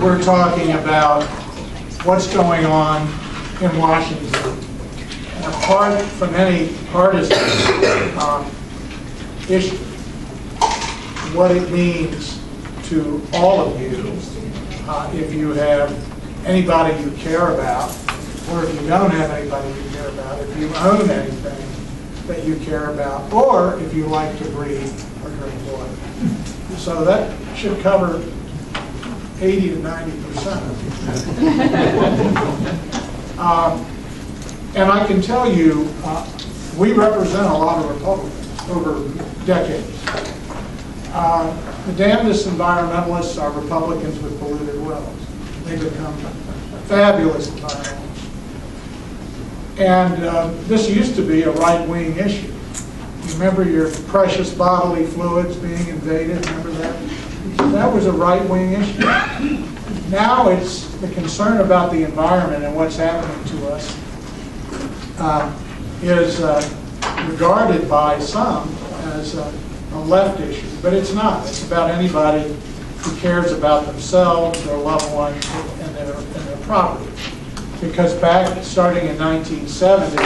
we're talking about what's going on in Washington. And apart from any partisan issue, what it means to all of you, if you have anybody you care about, or if you don't have anybody you care about, if you own anything that you care about, or if you like to breathe or drink water. So that should cover 80 to 90% of you. And I can tell you, we represent a lot of Republicans over decades. The damnedest environmentalists are Republicans with polluted wells. They become fabulous environmentalists. And this used to be a right-wing issue. You remember your precious bodily fluids being invaded? Remember that? That was a right-wing issue. Now it's the concern about the environment and what's happening to us is regarded by some as a left issue, but it's not. It's about anybody who cares about themselves, their loved ones, and their property. Because starting in 1970,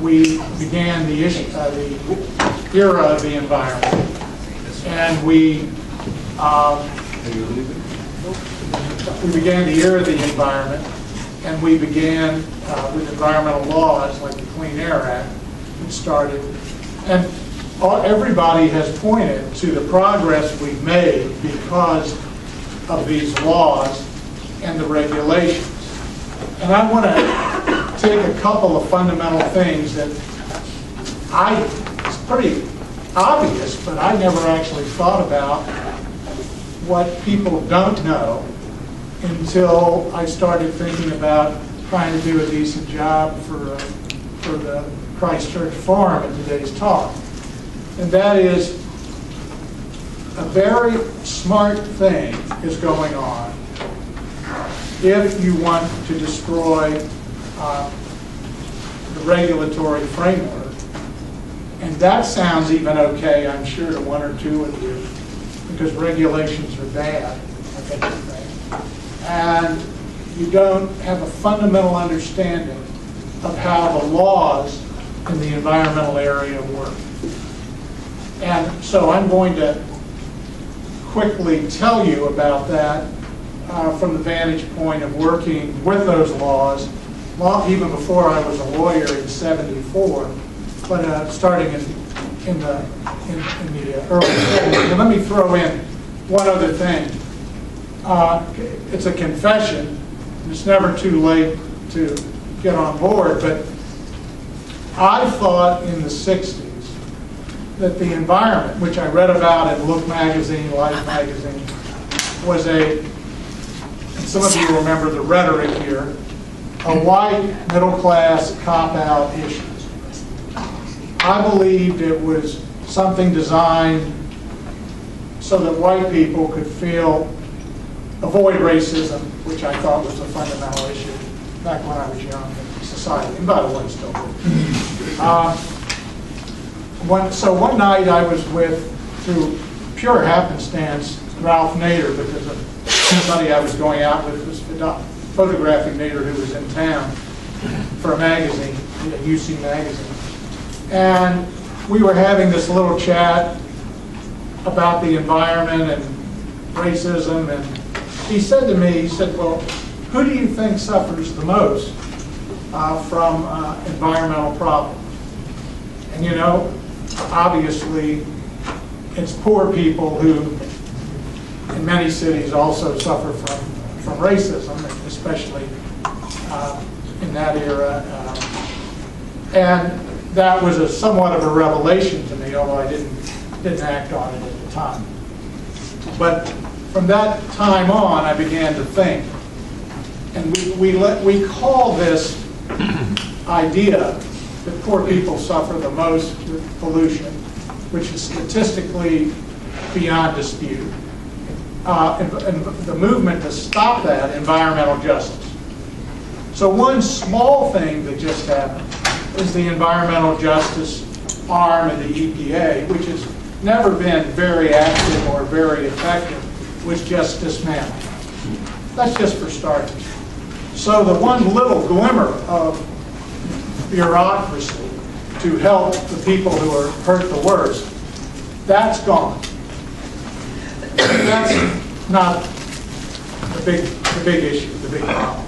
we began the era of the environment, and we began the era of the environment, and we began with environmental laws like the Clean Air Act that started, and everybody has pointed to the progress we've made because of these laws and the regulations. And I want to take a couple of fundamental things that it's pretty obvious, but I never actually thought about what people don't know until I started thinking about trying to do a decent job for the Christ Church Forum in today's talk. And that is, a very smart thing is going on if you want to destroy the regulatory framework. And that sounds even okay, I'm sure, to one or two of you, because regulations are bad, I bet you think. And you don't have a fundamental understanding of how the laws in the environmental area work. And so I'm going to quickly tell you about that from the vantage point of working with those laws, even before I was a lawyer in '74, but starting in the early 70s. And let me throw in one other thing. It's a confession. It's never too late to get on board, but I thought in the 60s that the environment, which I read about in Look magazine, Life magazine, was and some of you remember the rhetoric here, a white middle-class cop-out issue. I believed it was something designed so that white people could avoid racism, which I thought was a fundamental issue back when I was young in society, and by the way, still do. So one night I was with, through pure happenstance, Ralph Nader, because of somebody I was going out with was photographing Nader, who was in town for a magazine, UC magazine. And we were having this little chat about the environment and racism, and he said to me, he said, well, who do you think suffers the most from environmental problems? And you know, obviously, it's poor people who, in many cities, also suffer from racism, especially in that era. And that was somewhat of a revelation to me, although I didn't act on it at the time. But from that time on, I began to think, and we call this idea that poor people suffer the most with pollution, which is statistically beyond dispute. And the movement to stop that, environmental justice. So one small thing that just happened is the environmental justice arm of the EPA, which has never been very active or very effective, was just dismantled. That's just for starters. So the one little glimmer of bureaucracy to help the people who are hurt the worst, that's gone. That's not the big issue, the big problem.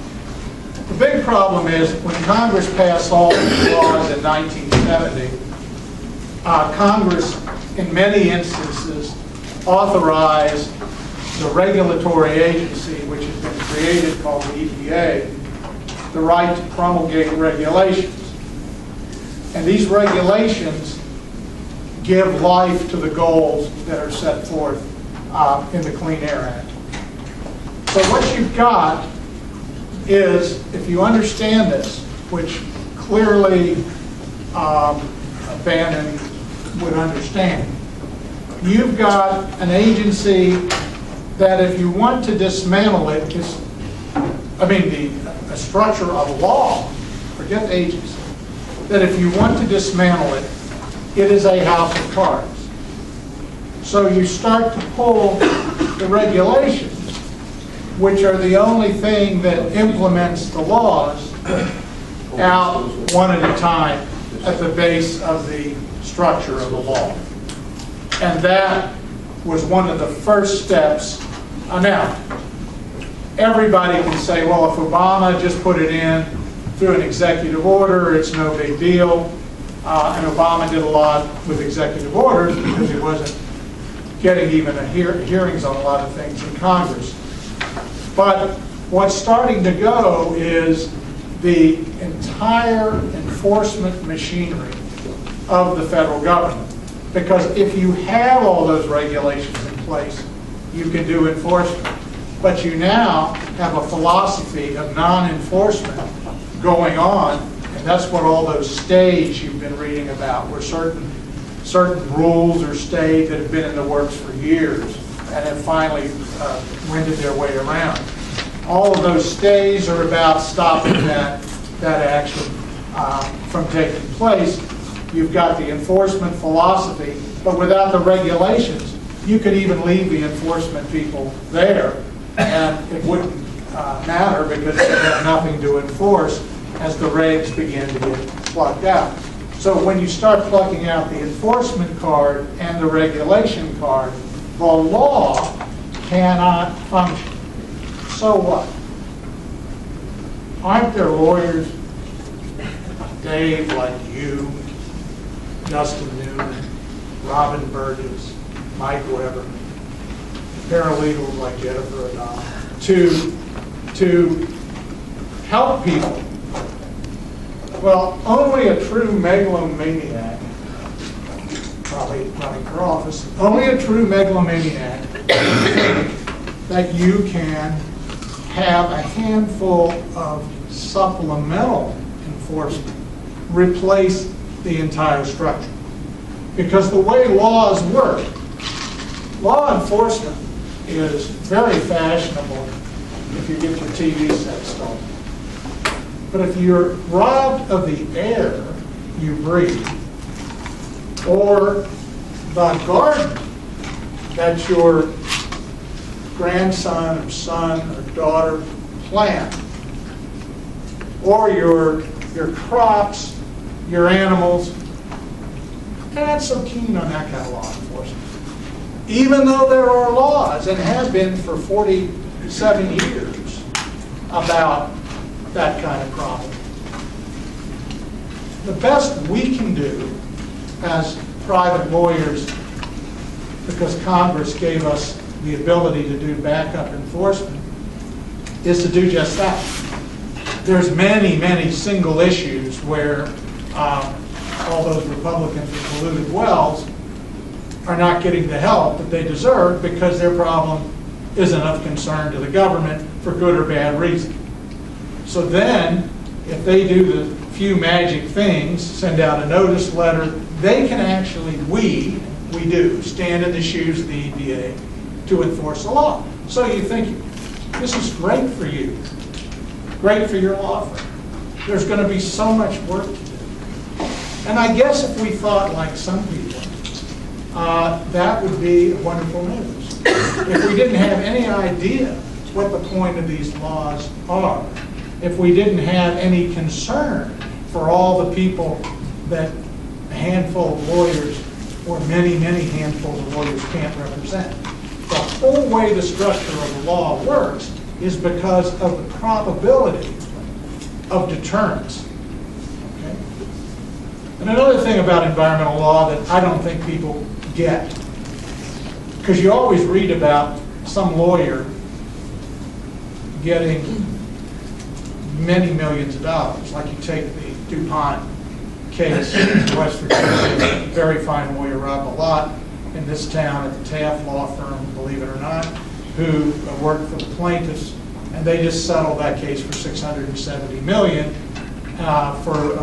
The big problem is when Congress passed all these laws in 1970, Congress, in many instances, authorized the regulatory agency, which has been created called the EPA, the right to promulgate regulations. And these regulations give life to the goals that are set forth in the Clean Air Act. So what you've got is, if you understand this, which clearly Bannon would understand, you've got an agency that if you want to dismantle it, a structure of law, forget the agency, that if you want to dismantle it, it is a house of cards. So you start to pull the regulations, which are the only thing that implements the laws, out one at a time at the base of the structure of the law. And that was one of the first steps. Now, everybody can say, well, if Obama just put it in through an executive order, it's no big deal. And Obama did a lot with executive orders because he wasn't getting even hearings on a lot of things in Congress. But what's starting to go is the entire enforcement machinery of the federal government. Because if you have all those regulations in place, you can do enforcement. But you now have a philosophy of non-enforcement going on, and that's what all those stays you've been reading about, where certain rules are stayed that have been in the works for years and have finally wended their way around. All of those stays are about stopping that action from taking place. You've got the enforcement philosophy, but without the regulations, you could even leave the enforcement people there, and it wouldn't matter because they have nothing to enforce as the regs begin to get plucked out. So when you start plucking out the enforcement card and the regulation card, the law cannot function. So what? Aren't there lawyers, Dave, like you, Justin Newman, Robin Burgess, Mike Weber, paralegals like Jennifer Adama, to help people? Well, only a true megalomaniac, probably running for office, only a true megalomaniac that you can have a handful of supplemental enforcement replace the entire structure. Because the way laws work, law enforcement is very fashionable if you get your TV set stolen. But if you're robbed of the air you breathe, or the garden that your grandson or son or daughter plant, or your crops, your animals, they're not so keen on that kind of law enforcement. Even though there are laws, and have been for 47 years, about that kind of problem. The best we can do as private lawyers, because Congress gave us the ability to do backup enforcement, is to do just that. There's many, many single issues where all those Republicans with polluted wells are not getting the help that they deserve because their problem isn't of concern to the government for good or bad reason. So then, if they do the few magic things, send out a notice letter, they can actually, we do, stand in the shoes of the EPA to enforce the law. So you think, this is great for you, great for your law firm. There's going to be so much work to do. And I guess if we thought like some people, that would be wonderful news. If we didn't have any idea what the point of these laws are. If we didn't have any concern for all the people that a handful of lawyers or many, many handfuls of lawyers can't represent. The whole way the structure of the law works is because of the probability of deterrence. Okay? And another thing about environmental law that I don't think people get, because you always read about some lawyer getting many millions of dollars. Like you take the DuPont case in West Virginia, very fine lawyer, Rob Malott, in this town at the Taft Law Firm, believe it or not, who worked for the plaintiffs, and they just settled that case for $670 million for